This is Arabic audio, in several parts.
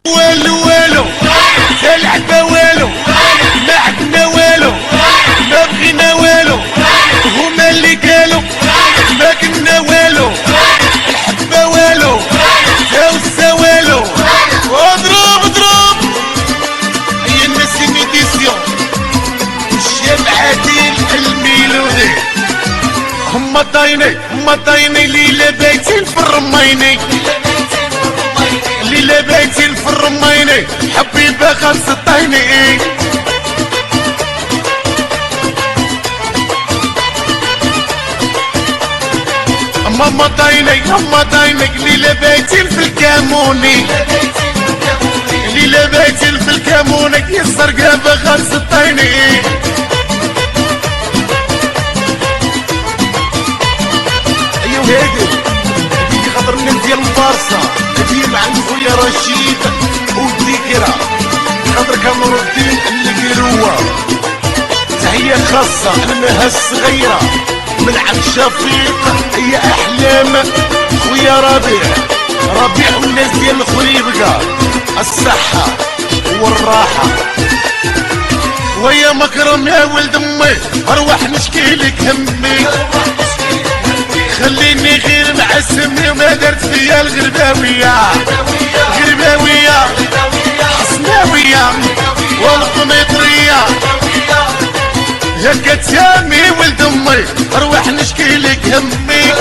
والو والو العبة والو ما عندنا والو ما بغينا والو هما اللي قالوا ما كنا والو الحبة والو جاوزة والو اضرب اضرب هي الناس ميديسيون الشاب عادل الميلودي هما طايني ليلة بايتين في الرمايني ليلة بايتين في الرمايني حبيبة خمسة طايني ماما طايني ليلة بايتين في الكاموني ليلة بايتين في الكاموني يا السرقابة خمسة طايني ايوا هادي خاطر الناس ديال البارسا هادي مع خويا رشيد والذكرى خاطر كنور الدين القروة تحية خاصة لمها الصغيرة من عم شفيق هي احلام خويا ربيع والناس ديال الخريبكة الصحة والراحة ويا مكرم يا ولد امي اروح نشكيلك همي خليني غير مع سمي وما درت فيا الغرباوية حسناوية والقميطرية يا كتامي ولد امي اروح نشكيلك همي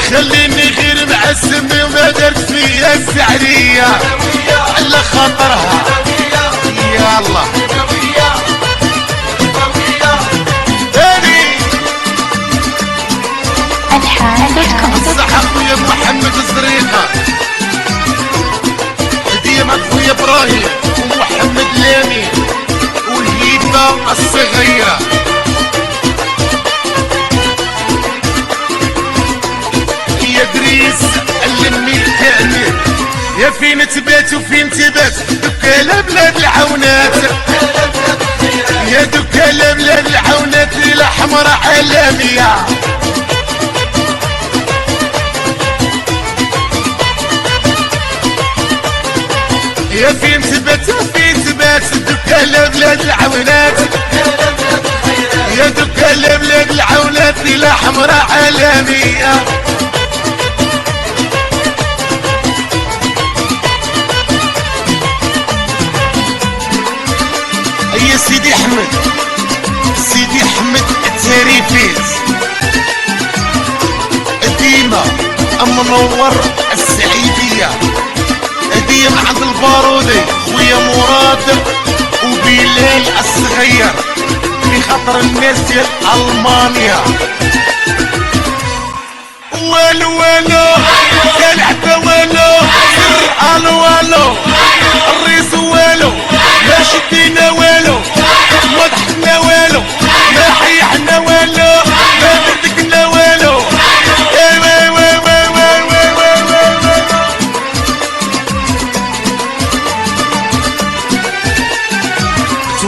خليني غير مع سمي وما درت فيا السعرية على خاطرها يالله الصحة خويا محمد الزريقة هدية مع خويا ابراهيم ومحمد لامي والهيبة الصغيرة يا دريس اللمي الكامل يا فين تبات وفين تبات دكالة بلاد العونات يا دكالة بلاد العونات ليلة حمراء عالمية يا فين تبات وفين تبات دكالة بلاد العونات يا دكالة بلاد العونات ليلة حمراء عالمية يا سيدي احمد التاريفيت ديما منور السعيدية هدية مع عند البارودي خويا مراد وبلال الصغير في خاطر الناس ديال المانيا والو العبة والو سر والو الريس والو ما شدينا والو ما ضحكنا والو ما حيحنا والو ما بدكنا والو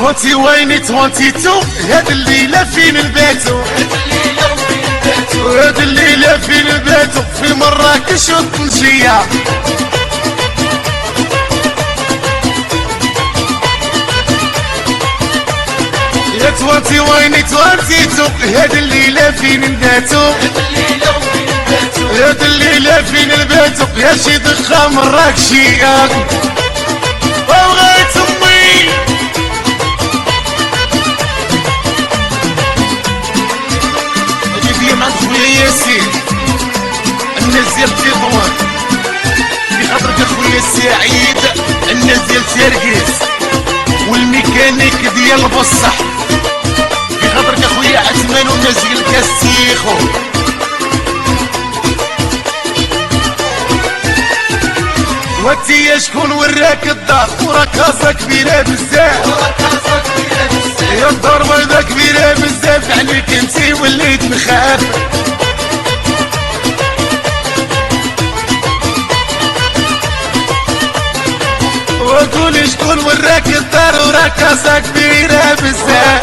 توانتي ويني توانتي تو هاد الليلة فين الباتو هاد الليلة فين الباتو في مراكش وطنجية يا توانتي ويني توانتي تو هاد الليلة فين الباتو هاد الليلة فين الباتو يا شي دخة مراكشية وبغيت امي مع خويا ياسين الناس ديال تطوان في خاطرك اخويا سعيد الناس ديال تركيز والميكانيك ديال بصح في خاطرك اخويا عثمان والناس ديال كاستيخو وانتيا شكون وراك الدار وركازة كبيرة بزاف يا الدار بيضا كبيرة بزاف عليك انتي وليت نخاف وقولي شكون وراك الدار وركازة كبيرة بزاف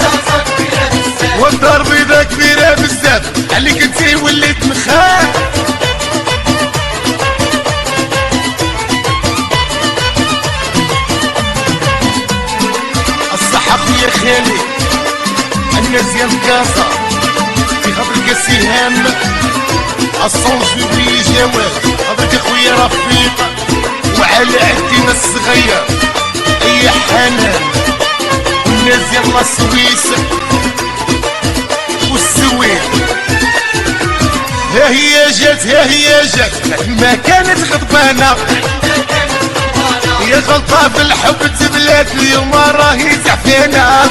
والدار بيضا كبيرة بزاف عليك انتي وليت نخاف والناس ديال كازا في خاطرك يا سهام الصوص وي جواد خاطرك يا خويا رفيق وعلى عدينا الصغير اي حنان والناس ديال السويس والسويد ها هي جات ها هي جات ما كانت غضبانه يا غلطة في الحب تبلات اليوم راهي زعفانة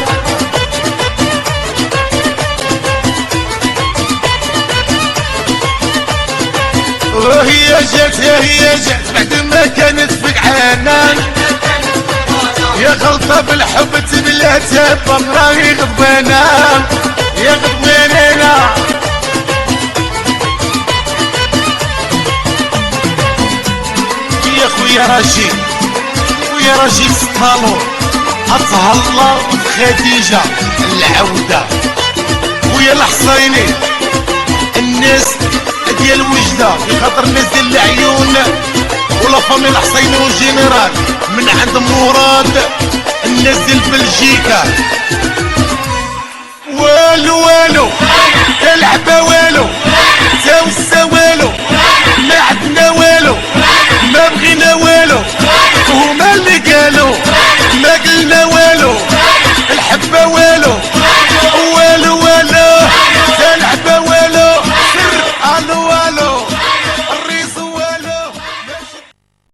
وهي جات هي جات بعد ما كانت فقعانة يا غلطة في الحب تبلات اليوم راهي غضبانة يا غضبانة يا خويا رشيد يا رشيد سطالو أتهلا خديجة العودة ويا الحصيني الناس ديال وجدة بخاطر الناس ديال العيون ولا فامي الحصيني والجنرال من عند مراد الناس ديال بلجيكا والو والو العباوي